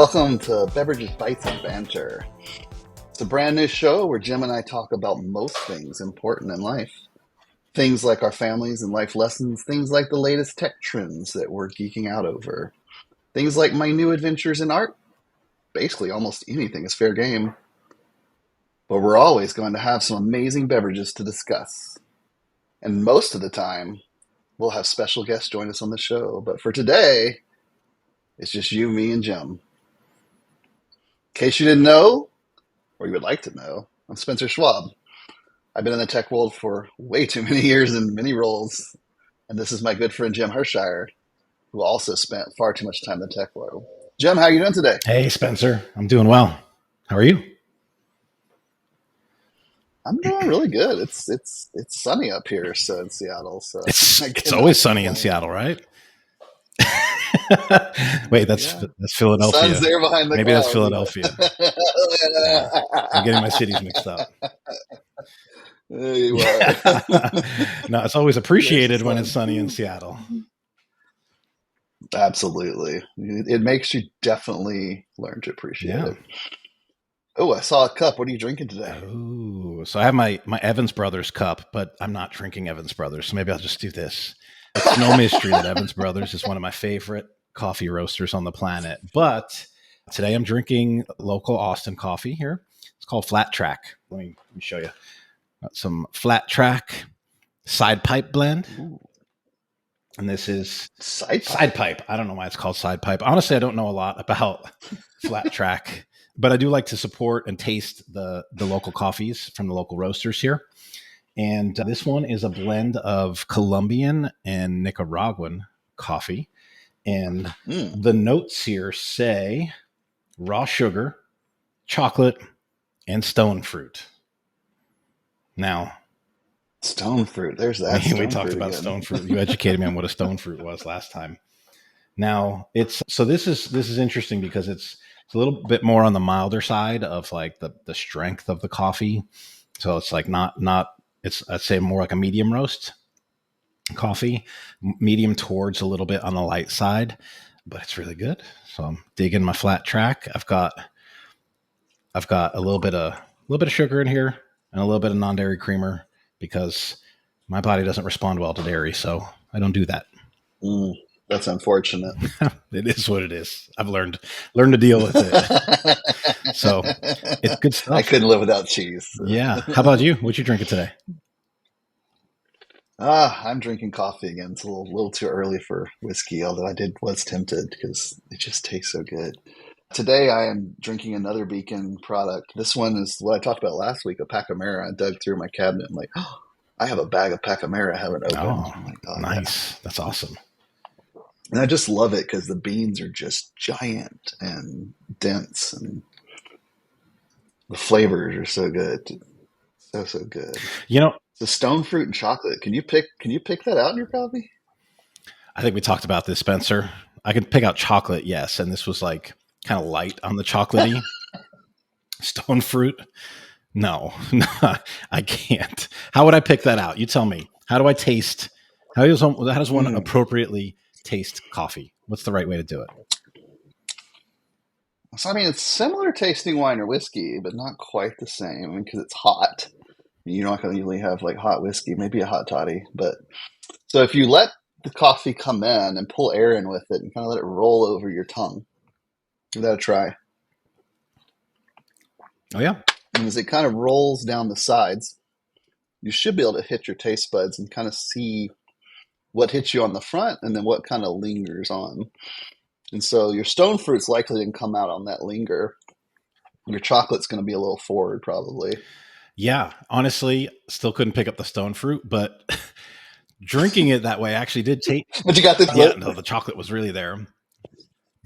Welcome to Beverages, Bites, and Banter. It's a brand new show where Jim and I talk about most things important in life. Things like our families and life lessons, things like the latest tech trends that we're geeking out over, things like my new adventures in art. Basically, almost anything is fair game. But we're always going to have some amazing beverages to discuss. And most of the time, we'll have special guests join us on the show. But for today, it's just you, me, and Jim. In case you didn't know, or you would like to know, I'm Spencer Schwab. I've been in the tech world for way too many years in many roles, and this is my good friend Jim Hershire, who also spent far too much time in the tech world. Jim, how are you doing today? Hey, Spencer. I'm doing well. How are you? I'm doing really good. It's sunny up here, so in Seattle. So It's always sunny in Seattle, right? Wait, that's Philadelphia. Sun's there behind the Maybe clouds. That's Philadelphia. Yeah, I'm getting my cities mixed up. There you are. No, it's always appreciated when it's sunny in Seattle. Absolutely. It makes you definitely learn to appreciate it. Oh, I saw a cup. What are you drinking today? Oh, so I have my Evans Brothers cup, but I'm not drinking Evans Brothers, so maybe I'll just do this. It's no mystery that Evans Brothers is one of my favorite coffee roasters on the planet. But today I'm drinking local Austin coffee here. It's called Flat Track. Let me show you. Got some Flat Track side pipe blend. Ooh. And this is side pipe. I don't know why it's called side pipe. Honestly, I don't know a lot about Flat Track, but I do like to support and taste the local coffees from the local roasters here. And this one is a blend of Colombian and Nicaraguan coffee. And the notes here say raw sugar, chocolate, and stone fruit. Now, stone fruit. There's that. We talked about stone fruit. You educated me on what a stone fruit was last time. Now, this is interesting because it's a little bit more on the milder side of like the strength of the coffee. So it's like it's, I'd say, more like a medium roast coffee, medium towards a little bit on the light side, but it's really good. So I'm digging my Flat Track. I've got a little bit of sugar in here and a little bit of non-dairy creamer because my body doesn't respond well to dairy, so I don't do that. That's unfortunate. It is what it is. I've learned to deal with it. So it's good stuff. I couldn't live without cheese. So. Yeah. How about you? What you drinking today? I'm drinking coffee again. It's a little too early for whiskey, although was tempted because it just tastes so good. Today I am drinking another Beacon product. This one is what I talked about last week, a Pacamara. I dug through my cabinet. I'm like, oh, I have a bag of Pacamara I haven't opened. Oh, I'm like, oh, nice. Yeah. That's awesome. And I just love it because the beans are just giant and dense, and the flavors are so good, so good. The stone fruit and chocolate. Can you pick that out in your coffee? I think we talked about this, Spencer. I can pick out chocolate, yes, and this was like kind of light on the chocolatey. Stone fruit. No, I can't. How would I pick that out? You tell me. How do I taste? How does one appropriately taste coffee? What's the right way to do it? So, I mean, it's similar tasting wine or whiskey, but not quite the same. I mean, because it's hot. You're not going to usually have like hot whiskey, maybe a hot toddy. But so if you let the coffee come in and pull air in with it and kind of let it roll over your tongue, give that a try. Oh, yeah. And as it kind of rolls down the sides, you should be able to hit your taste buds and kind of see what hits you on the front and then what kind of lingers on. And so your stone fruit's likely to come out on that linger. Your chocolate's going to be a little forward probably. Yeah, honestly, still couldn't pick up the stone fruit, but drinking it that way actually did take. But you got the the chocolate was really there,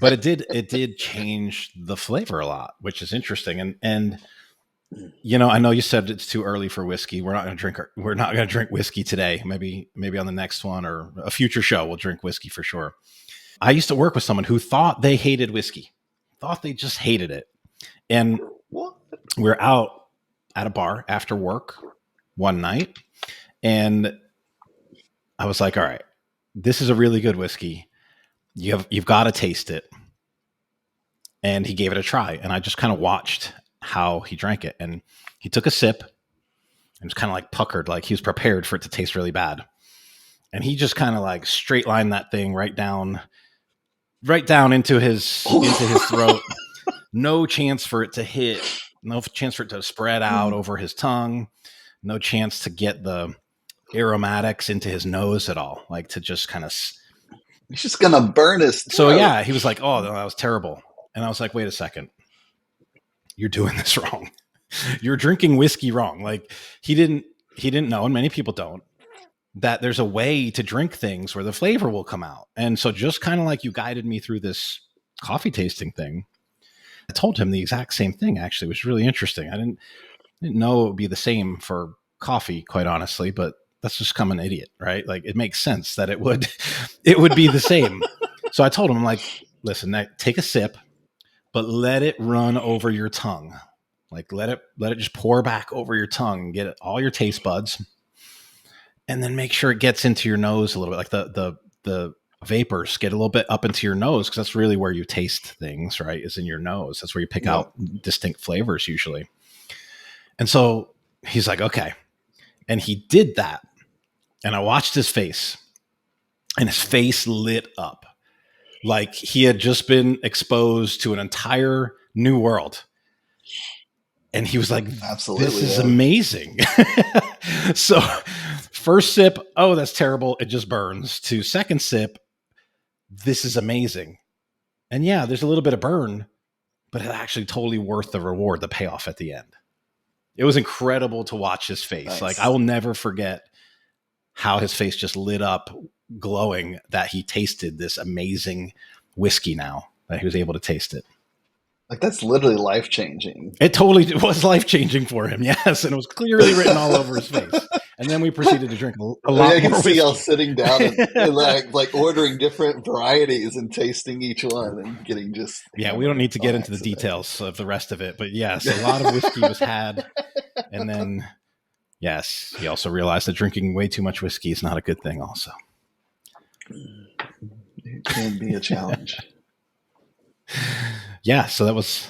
but it did change the flavor a lot, which is interesting. And I know you said it's too early for whiskey. We're not going to drink whiskey today. Maybe on the next one or a future show we'll drink whiskey for sure. I used to work with someone who thought they hated whiskey, thought they just hated it, and we're out at a bar after work one night, and I was like, all right, this is a really good whiskey. You've got to taste it. and he gave it a try. And I just kind of watched how he drank it. And he took a sip and was kind of like puckered, like he was prepared for it to taste really bad. And he just kind of like straight lined that thing right down into his throat. No chance for it to hit, no chance for it to spread out over his tongue, no chance to get the aromatics into his nose at all, like to just kind of. He's just gonna burn his throat. So yeah, he was like, "Oh, that was terrible," and I was like, "Wait a second, you're doing this wrong. You're drinking whiskey wrong." Like he didn't know, and many people don't, that there's a way to drink things where the flavor will come out. And so just kind of like you guided me through this coffee tasting thing, I told him the exact same thing. Actually, it was really interesting. I didn't know it would be the same for coffee, quite honestly, but that's just I'm an idiot, right? Like it makes sense that it would be the same. So I told him, I'm like, listen, take a sip, but let it run over your tongue. Like let it just pour back over your tongue and get all your taste buds. And then make sure it gets into your nose a little bit, like the vapors get a little bit up into your nose, because that's really where you taste things, right? Is in your nose. That's where you pick out distinct flavors usually. And so he's like, okay. And he did that. And I watched his face, and his face lit up like he had just been exposed to an entire new world. And he was like, absolutely, this is amazing. So first sip, oh, that's terrible. It just burns. To second sip, this is amazing. And yeah, there's a little bit of burn, but it's actually totally worth the reward, the payoff at the end. It was incredible to watch his face. Nice. Like I will never forget how his face just lit up, glowing that he tasted this amazing whiskey now, that he was able to taste it. Like that's literally life-changing. It totally was life-changing for him, yes. And it was clearly written all over his face. And then we proceeded to drink a lot more whiskey. I can see y'all sitting down and like ordering different varieties and tasting each one and getting just... Yeah, we don't need to get into the details of the rest of it. But yes, a lot of whiskey was had. And then, yes, he also realized that drinking way too much whiskey is not a good thing also. It can be a challenge. Yeah, so that was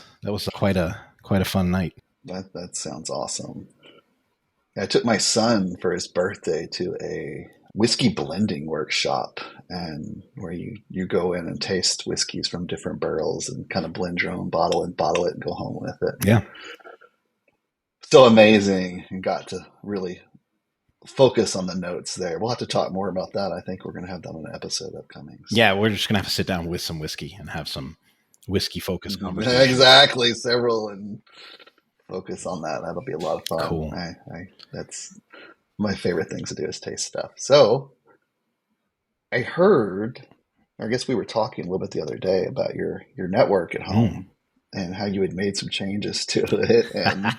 quite a fun night. That sounds awesome. I took my son for his birthday to a whiskey blending workshop, and where you go in and taste whiskeys from different barrels and kind of blend your own bottle it and go home with it. Yeah. So amazing, and got to really focus on the notes there. We'll have to talk more about that. I think we're going to have that on an episode upcoming. So. Yeah, we're just going to have to sit down with some whiskey and have some whiskey focused conversation. Exactly, several, and focus on that. That'll be a lot of fun. Cool. That's my favorite things to do is taste stuff. So I heard, I guess we were talking a little bit the other day about your network at home and how you had made some changes to it. And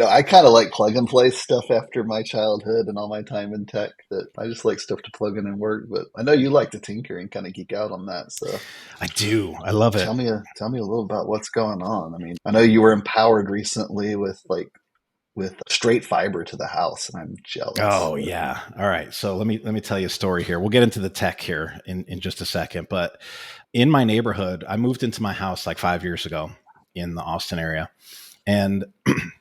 I kind of like plug and play stuff after my childhood and all my time in tech, that I just like stuff to plug in and work. But I know you like to tinker and kind of geek out on that. So I do. I love it. Tell me a little about what's going on. I mean, I know you were empowered recently with straight fiber to the house, and I'm jealous. Oh yeah. All right. So let me tell you a story here. We'll get into the tech here in just a second. But in my neighborhood, I moved into my house like 5 years ago in the Austin area. And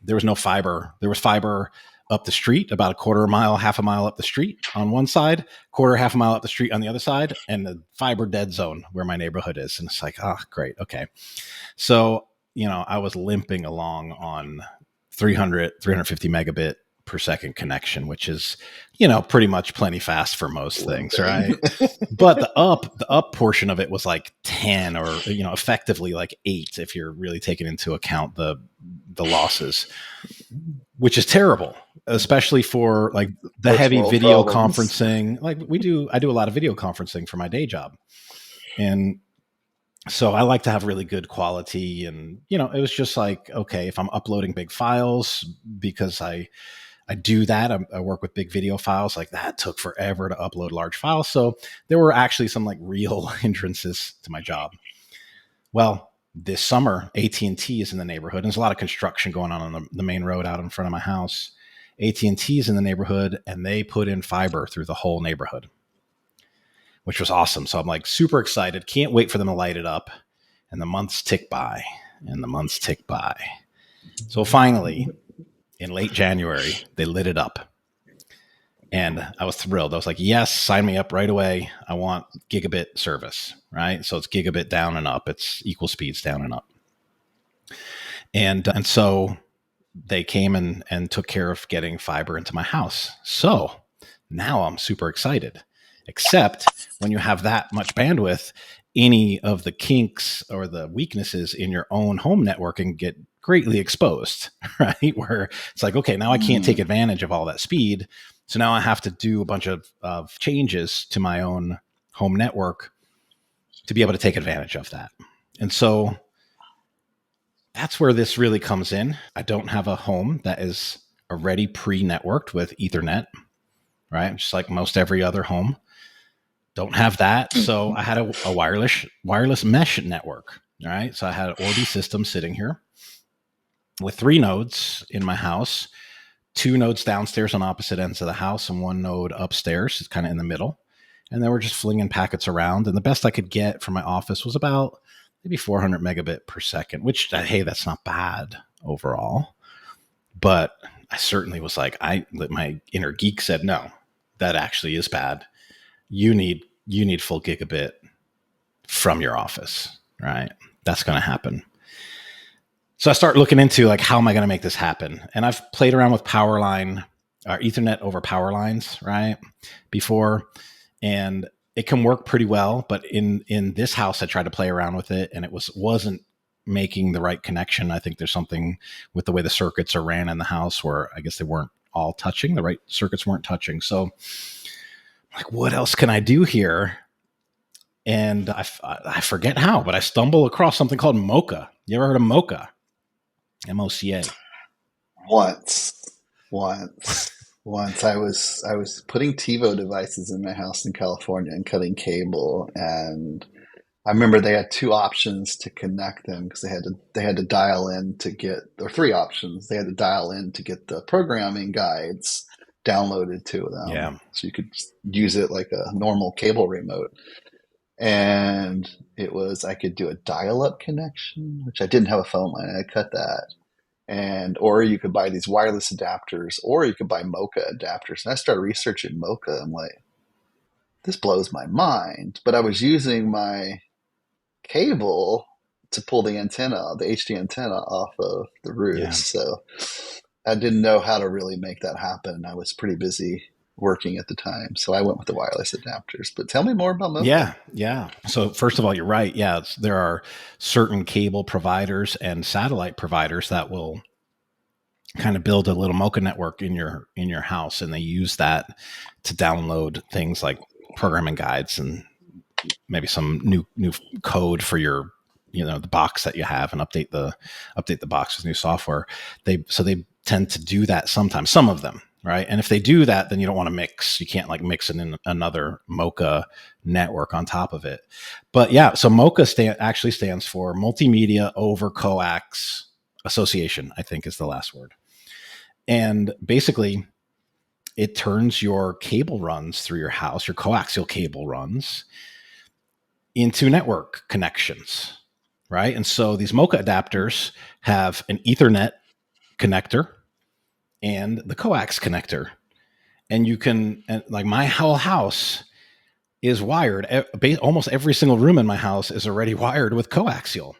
there was no fiber. There was fiber up the street, about a quarter mile, half a mile up the street on one side, half a mile up the street on the other side, and the fiber dead zone where my neighborhood is. And it's like, great. Okay. So, I was limping along on 350 megabit per second connection, which is, pretty much plenty fast for most things, right? But the up portion of it was like 10 or, effectively like 8 if you're really taking into account the losses, which is terrible, especially for like the heavy video conferencing. Like I do a lot of video conferencing for my day job. And so I like to have really good quality, and, it was just like, okay, if I'm uploading big files, because I do that, I work with big video files, like that took forever to upload large files. So there were actually some like real hindrances to my job. Well, this summer, AT&T is in the neighborhood, and there's a lot of construction going on the main road out in front of my house. AT&T is in the neighborhood, and they put in fiber through the whole neighborhood, which was awesome. So I'm like super excited. Can't wait for them to light it up. And the months tick by and the months tick by. So finally, in late January, they lit it up. And I was thrilled. I was like, yes, sign me up right away. I want gigabit service, right? So it's gigabit down and up. It's equal speeds down and up. And so they came and took care of getting fiber into my house. So now I'm super excited. Except when you have that much bandwidth, any of the kinks or the weaknesses in your own home networking get greatly exposed, right? Where it's like, okay, now I can't take advantage of all that speed. So now I have to do a bunch of changes to my own home network to be able to take advantage of that. And so that's where this really comes in. I don't have a home that is already pre-networked with Ethernet, right? Just like most every other home. Don't have that. So I had a wireless mesh network, right? So I had an Orbi system sitting here with 3 nodes in my house, 2 nodes downstairs on opposite ends of the house and 1 node upstairs. It's kind of in the middle. And then we're just flinging packets around. And the best I could get from my office was about maybe 400 megabit per second, which, hey, that's not bad overall. But I certainly was like, my inner geek said, no, that actually is bad. You need full gigabit from your office, right? That's going to happen. So I start looking into like, how am I going to make this happen? And I've played around with power line or Ethernet over power lines, right? Before, and it can work pretty well. But in this house, I tried to play around with it, and it wasn't making the right connection. I think there's something with the way the circuits are ran in the house where I guess they weren't all touching. The right circuits weren't touching. So like, what else can I do here? And I forget how, but I stumble across something called MoCA. You ever heard of MoCA? MoCA. Once I was putting TiVo devices in my house in California and cutting cable, and I remember they had 2 options to connect them because they had to dial in to get, or 3 options. They had to dial in to get the programming guides downloaded to them. Yeah. So you could use it like a normal cable remote. And it was, I could do a dial-up connection, which I didn't have a phone line. I cut that. Or you could buy these wireless adapters, or you could buy MoCA adapters. And I started researching MoCA. I'm like, this blows my mind. But I was using my cable to pull the antenna, the HD antenna off of the roof. Yeah. So I didn't know how to really make that happen. I was pretty busy working at the time. So I went with the wireless adapters. But tell me more about MoCA. Yeah. So first of all, you're right. Yeah, there are certain cable providers and satellite providers that will kind of build a little MoCA network in your house, and they use that to download things like programming guides and maybe some new code for your, the box that you have, and update the box with new software. They tend to do that sometimes, some of them, right? And if they do that, then you don't want to mix. You can't like mix it in another MoCA network on top of it. But yeah, so MoCA actually stands for Multimedia over Coax Association, I think is the last word. And basically, it turns your cable runs through your house, your coaxial cable runs, into network connections, right? And so these MoCA adapters have an Ethernet connector and the coax connector. And you can, like, my whole house is wired. Almost every single room in my house is already wired with coaxial.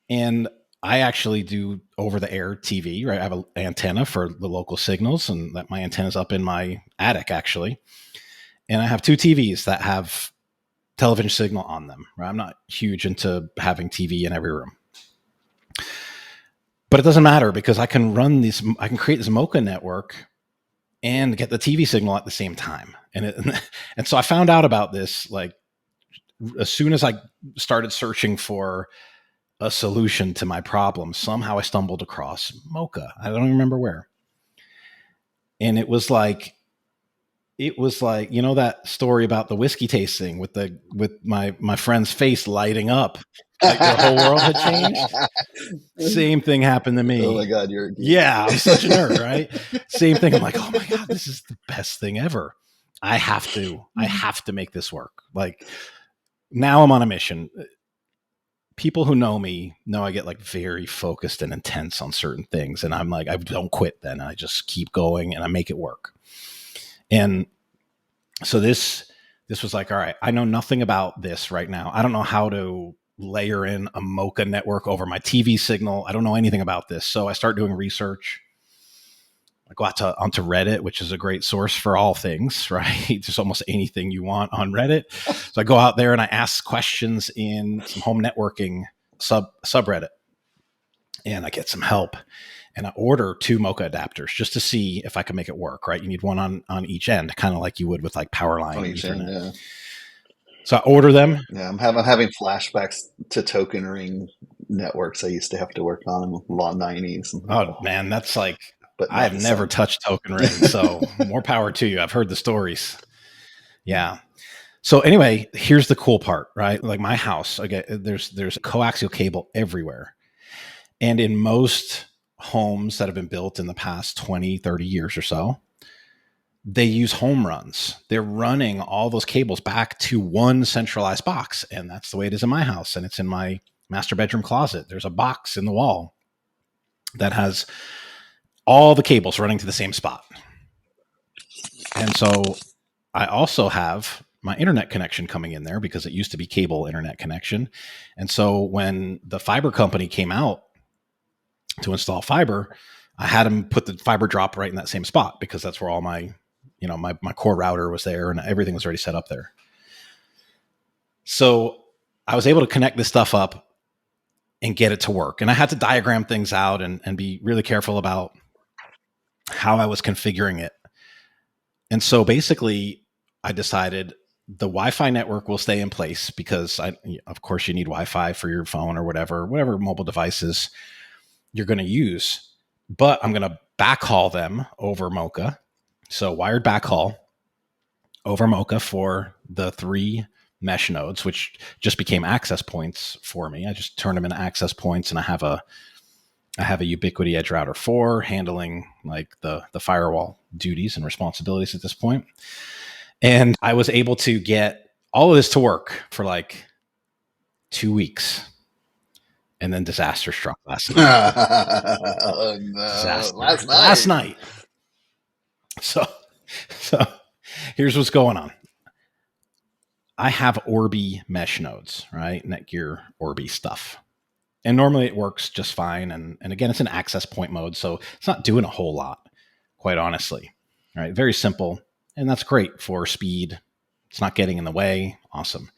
And I actually do over-the-air TV, right? I have an antenna for the local signals, and that my antenna's up in my attic, actually. And I have 2 TVs that have television signal on them, right? I'm not huge into having TV in every room. But it doesn't matter because I can create this MoCA network and get the TV signal at the same time. And so I found out about this, like, as soon as I started searching for a solution to my problem, somehow I stumbled across MoCA. I don't even remember where. And it was like, that story about the whiskey tasting with my friend's face lighting up, like the whole world had changed. Same thing happened to me. Oh my God, you're a geek. Yeah, I'm such a nerd, right? Same thing. I'm like, oh my God, this is the best thing ever. I have to make this work. Like, now I'm on a mission. people who know me know I get like very focused and intense on certain things. And I'm like, I don't quit then. I just keep going and I make it work. And so this was like, all right, I know nothing about this right now. I don't know how to layer in a MoCA network over my TV signal. I don't know anything about this. So I start doing research. I go onto Reddit, which is a great source for all things, right? There's almost anything you want on Reddit. So I go out there and I ask questions in some home networking subreddit, and I get some help. And I order 2 MoCA adapters just to see if I can make it work, right? You need one on each end, kind of like you would with like power line On each Ethernet. end, yeah. So I order them. Yeah, I'm having flashbacks to token ring networks I used to have to work on in the law 90s. Oh man, that's like, But I not have the never same. touched token ring, so more power to you. I've heard the stories. Yeah. So anyway, here's the cool part, right? Like my house, okay, there's coaxial cable everywhere. And in most homes that have been built in the past 20, 30 years or so, they use home runs. They're running all those cables back to one centralized box. And that's the way it is in my house. And it's in my master bedroom closet. There's a box in the wall that has all the cables running to the same spot. And so I also have my internet connection coming in there because it used to be cable internet connection. And so when the fiber company came out to install fiber, I had them put the fiber drop right in that same spot because that's where all my, my core router was there and everything was already set up there. So I was able to connect this stuff up and get it to work. And I had to diagram things out and be really careful about how I was configuring it. And so basically I decided the Wi-Fi network will stay in place because of course you need Wi-Fi for your phone or whatever mobile devices you're going to use, but I'm going to backhaul them over MoCA. So wired backhaul over MoCA for the 3 mesh nodes, which just became access points for me. I just turned them into access points, and I have a Ubiquiti Edge Router 4 handling like the firewall duties and responsibilities at this point. And I was able to get all of this to work for like 2 weeks. And then disaster struck last night. Oh, no. Disaster. Last Last night. night. So here's what's going on. I have Orbi mesh nodes, right? Netgear Orbi stuff. And normally it works just fine. And again, it's an access point mode, so it's not doing a whole lot, quite honestly. All right, very simple. And that's great for speed. It's not getting in the way. Awesome.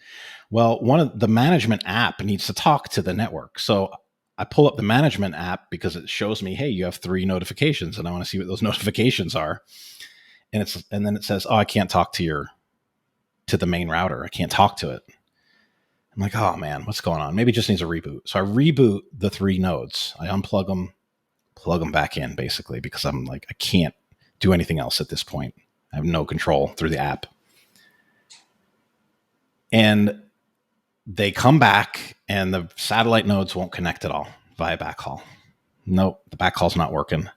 Well, one of the management app needs to talk to the network. So I pull up the management app because it shows me, hey, you have 3 notifications, and I want to see what those notifications are. And then it says, oh, I can't talk to the main router. I can't talk to it. I'm like, oh man, what's going on? Maybe it just needs a reboot. So I reboot the 3 nodes. I unplug them, plug them back in basically, because I'm like, I can't do anything else at this point. I have no control through the app. And they come back and the satellite nodes won't connect at all via backhaul. Nope, the backhaul's not working.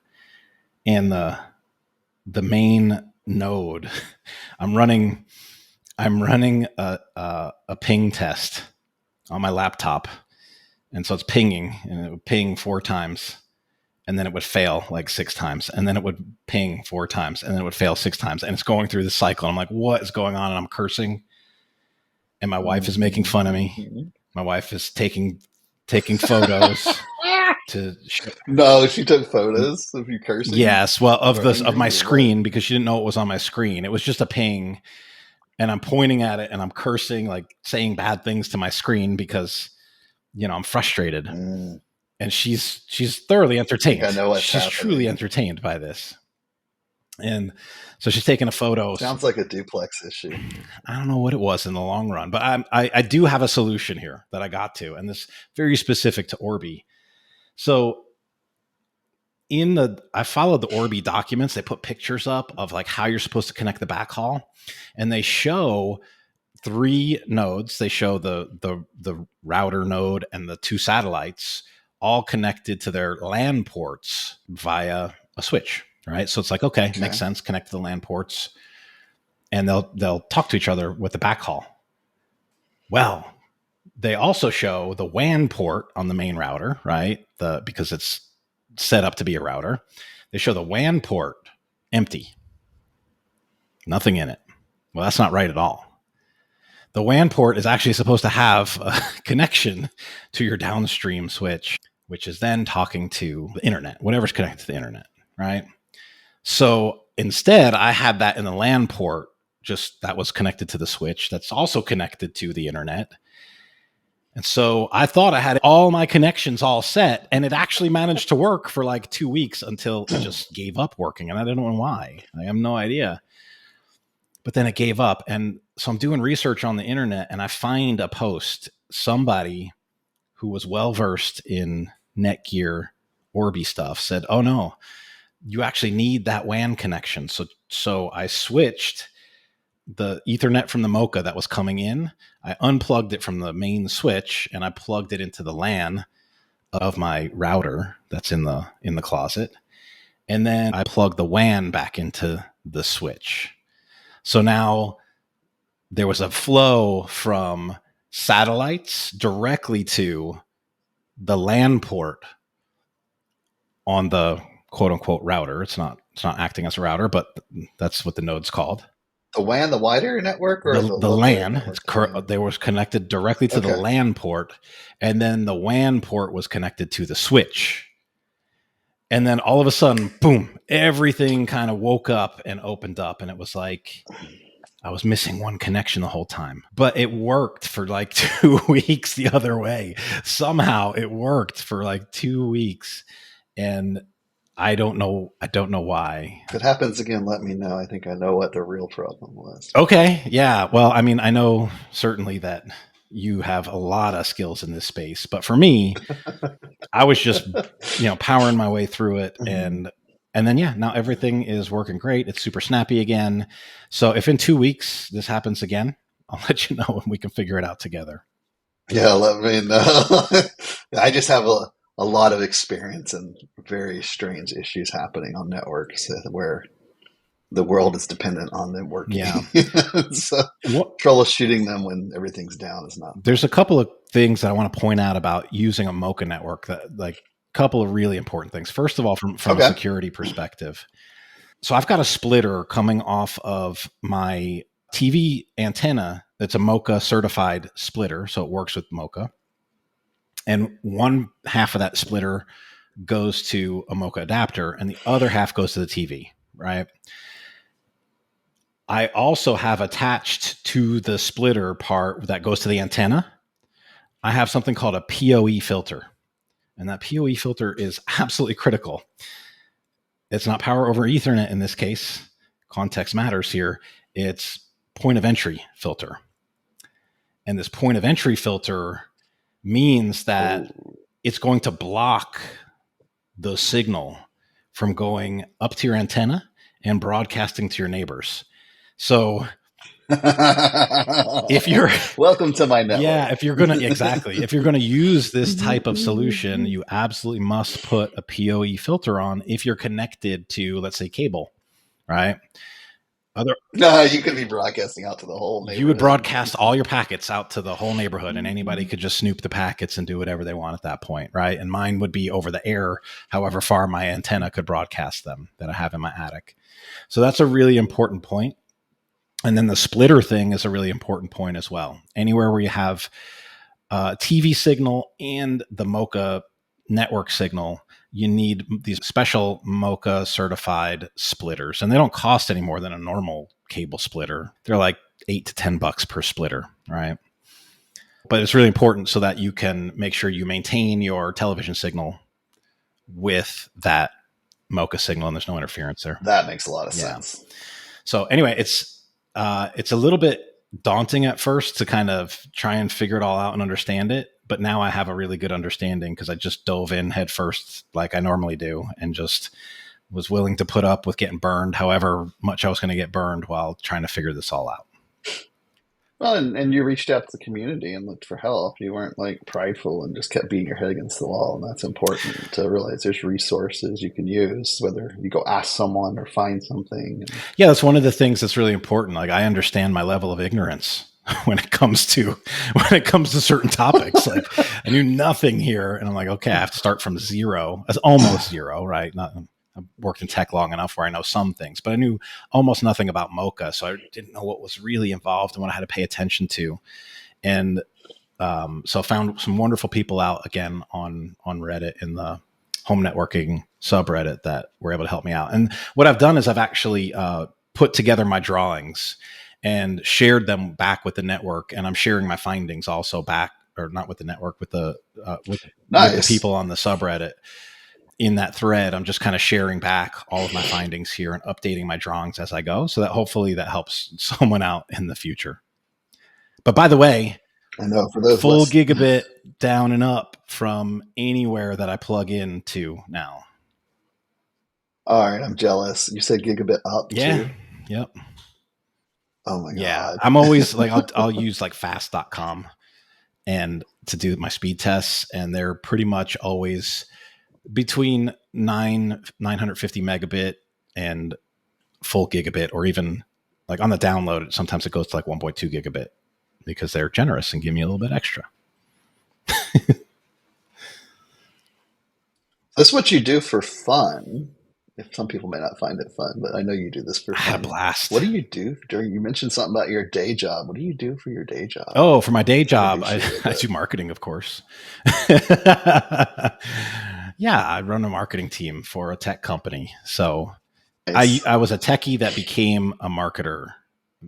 And the main node, I'm running a ping test on my laptop. And so it's pinging, and it would ping 4 times, and then it would fail like 6 times, and then it would ping 4 times, and then it would fail 6 times. And it's going through the cycle. I'm like, what is going on? And I'm cursing. And my wife is making fun of me. My wife is taking photos to show. No, she took photos of you cursing. Yes, well, of my screen, because she didn't know it was on my screen. It was just a ping, and I'm pointing at it and I'm cursing, like saying bad things to my screen because I'm frustrated. And she's thoroughly entertained. I know what's she's happening. Truly entertained by this. And so she's taking a photo. Sounds like a duplex issue. I don't know what it was in the long run, but I do have a solution here that I got to, and this very specific to Orbi. So I followed the Orbi documents. They put pictures up of like how you're supposed to connect the backhaul, and they show 3 nodes. They show the router node and the 2 satellites all connected to their LAN ports via a switch. Right. So it's like, okay, makes sense. Connect to the LAN ports, and they'll talk to each other with the backhaul. Well, They also show the WAN port on the main router, right? Because it's set up to be a router. They show the WAN port empty, nothing in it. Well, that's not right at all. The WAN port is actually supposed to have a connection to your downstream switch, which is then talking to the internet, whatever's connected to the internet, right? So instead, I had that in the LAN port, just that was connected to the switch that's also connected to the internet. And so I thought I had all my connections all set, and it actually managed to work for like 2 weeks until it just gave up working. And I don't know why. I have no idea. But then it gave up. And so I'm doing research on the internet, and I find a post, somebody who was well versed in Netgear Orbi stuff said, oh no, you actually need that WAN connection. So I switched the Ethernet from the MoCA that was coming in. I unplugged it from the main switch and I plugged it into the LAN of my router that's in the closet. And then I plugged the WAN back into the switch. So now there was a flow from satellites directly to the LAN port on the quote unquote router. It's not acting as a router, but that's what the node's called. The WAN, the wider network, or The LAN, they was connected directly to the LAN port, and then the WAN port was connected to the switch. And then all of a sudden, boom, everything kind of woke up and opened up, and it was like I was missing one connection the whole time. But it worked for like 2 weeks the other way. Somehow it worked for like 2 weeks, and I don't know why. If it happens again, let me know. I think I know what the real problem was. Okay. Yeah. Well, I mean, I know certainly that you have a lot of skills in this space, but for me, I was just, powering my way through it. And then, now everything is working great. It's super snappy again. So if in 2 weeks this happens again, I'll let you know and we can figure it out together. Yeah. Let me know. I just have a lot of experience in very strange issues happening on networks where the world is dependent on them working. Yeah. So troubleshooting them when everything's down is not. There's a couple of things that I want to point out about using a MoCA network that like a couple of really important things. First of all, from a security perspective. So I've got a splitter coming off of my TV antenna. It's a MoCA certified splitter. So it works with MoCA. And one half of that splitter goes to a MoCA adapter and the other half goes to the TV, right? I also have attached to the splitter part that goes to the antenna, I have something called a PoE filter. And that PoE filter is absolutely critical. It's not power over Ethernet in this case. Context matters here. It's point of entry filter. And this point of entry filter means that it's going to block the signal from going up to your antenna and broadcasting to your neighbors. So if you're welcome to my network. Yeah, if you're going to use this type of solution, you absolutely must put a PoE filter on if you're connected to, let's say, cable, right? No, you could be broadcasting out to the whole neighborhood. You would broadcast all your packets out to the whole neighborhood, and anybody could just snoop the packets and do whatever they want at that point, right? And mine would be over the air, however far my antenna could broadcast them that I have in my attic. So that's a really important point. And then the splitter thing is a really important point as well. Anywhere where you have a TV signal and the MoCA network signal, you need these special MoCA certified splitters. And they don't cost any more than a normal cable splitter. They're like $8 to $10 per splitter, right? But it's really important so that you can make sure you maintain your television signal with that MoCA signal and there's no interference there. That makes a lot of sense. So anyway, it's a little bit daunting at first to kind of try and figure it all out and understand it. But now I have a really good understanding because I just dove in head first like I normally do and just was willing to put up with getting burned however much I was going to get burned while trying to figure this all out. Well, and you reached out to the community and looked for help. You weren't like prideful and just kept beating your head against the wall. And that's important to realize there's resources you can use, whether you go ask someone or find something. Yeah, that's one of the things that's really important. Like I understand my level of ignorance. when it comes to certain topics. Like I knew nothing here, and I'm like, okay, I have to start from zero. That's almost zero, right? Not I've worked in tech long enough where I know some things, but I knew almost nothing about MoCA, so I didn't know what was really involved and what I had to pay attention to. And so I found some wonderful people out again on Reddit in the home networking subreddit that were able to help me out. And what I've done is I've actually put together my drawings and shared them back with the network, and I'm sharing my findings also back, or not with the network, with the with the Nice. people on the subreddit in that thread. I'm just kind of sharing back all of my findings here and updating my drawings as I go, so that hopefully that helps someone out in the future. But by the way, I know for those full lists. gigabit down and up from anywhere that I plug into now. All right, I'm jealous. You said gigabit up Yeah. too. Yep. Oh my Yeah. god. I'm always like, I'll use like fast.com and to do my speed tests. And they're pretty much always between 950 megabit and full gigabit, or even like on the download, sometimes it goes to like 1.2 gigabit because they're generous and give me a little bit extra. This is what you do for fun. If some people may not find it fun, but I know you do this for I had a fun. What blast. do you do during? You mentioned something about your day job. What do you do for your day job? Oh, for my day It's got to job, be shitty, I I bet. do marketing, of course. Yeah, I run a marketing team for a tech company. So Nice. I was a techie that became a marketer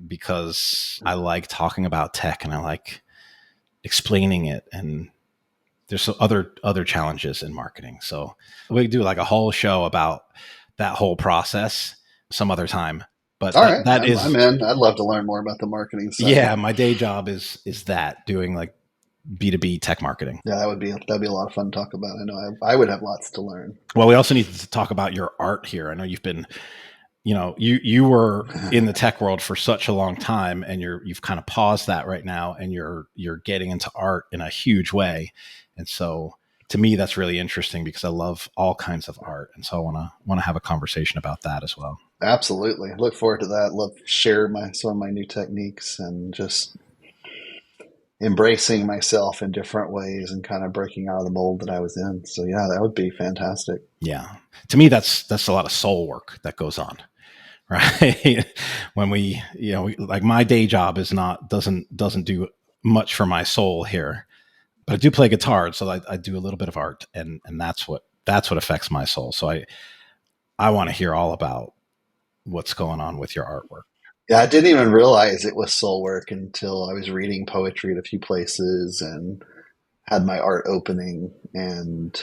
because I like talking about tech and I like explaining it. And there's some other challenges in marketing. So we do like a whole show about that whole process some other time. But All right, that I'm is, in. I'd love to learn more about the marketing side. yeah, my day job is that, doing like B2B tech marketing. Yeah, that'd be a lot of fun to talk about. I know I would have lots to learn. Well, we also need to talk about your art here. I know you've been, you were in the tech world for such a long time, and you've kind of paused that right now, and you're getting into art in a huge way. And so to me, that's really interesting because I love all kinds of art. And so I want to have a conversation about that as well. Absolutely, look forward to that. Love to share my some of my new techniques and just embracing myself in different ways and kind of breaking out of the mold that I was in. So yeah, that would be fantastic. Yeah. To me, that's a lot of soul work that goes on, right? When like my day job is not, doesn't do much for my soul here, but I do play guitar, so I do a little bit of art, and that's what affects my soul. So I want to hear all about what's going on with your artwork. Yeah, I didn't even realize it was soul work until I was reading poetry at a few places and had my art opening, and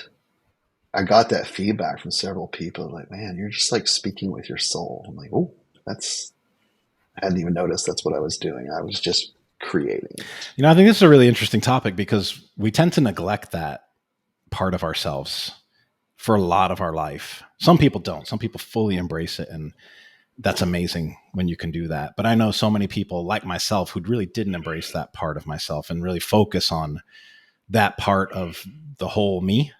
I got that feedback from several people like, man, you're just like speaking with your soul. I'm like, oh, that's, I hadn't even noticed that's what I was doing. I was just creating. I think this is a really interesting topic because we tend to neglect that part of ourselves for a lot of our life. Some people don't. Some people fully embrace it, and that's amazing when you can do that. But I know so many people like myself who really didn't embrace that part of myself and really focus on that part of the whole me,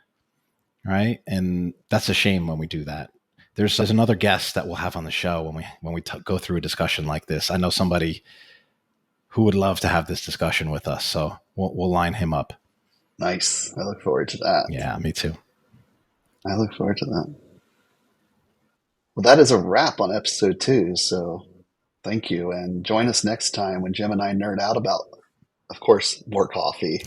right? And that's a shame when we do that. There's another guest that we'll have on the show when we go through a discussion like this. I know somebody who would love to have this discussion with us, so we'll line him up. Nice. I look forward to that. Yeah, me too. I look forward to that. Well, that is a wrap on episode 2. So thank you. And join us next time when Jim and I nerd out about, of course, more coffee.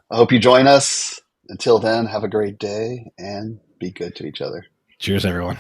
I hope you join us. Until then, have a great day and be good to each other. Cheers, everyone.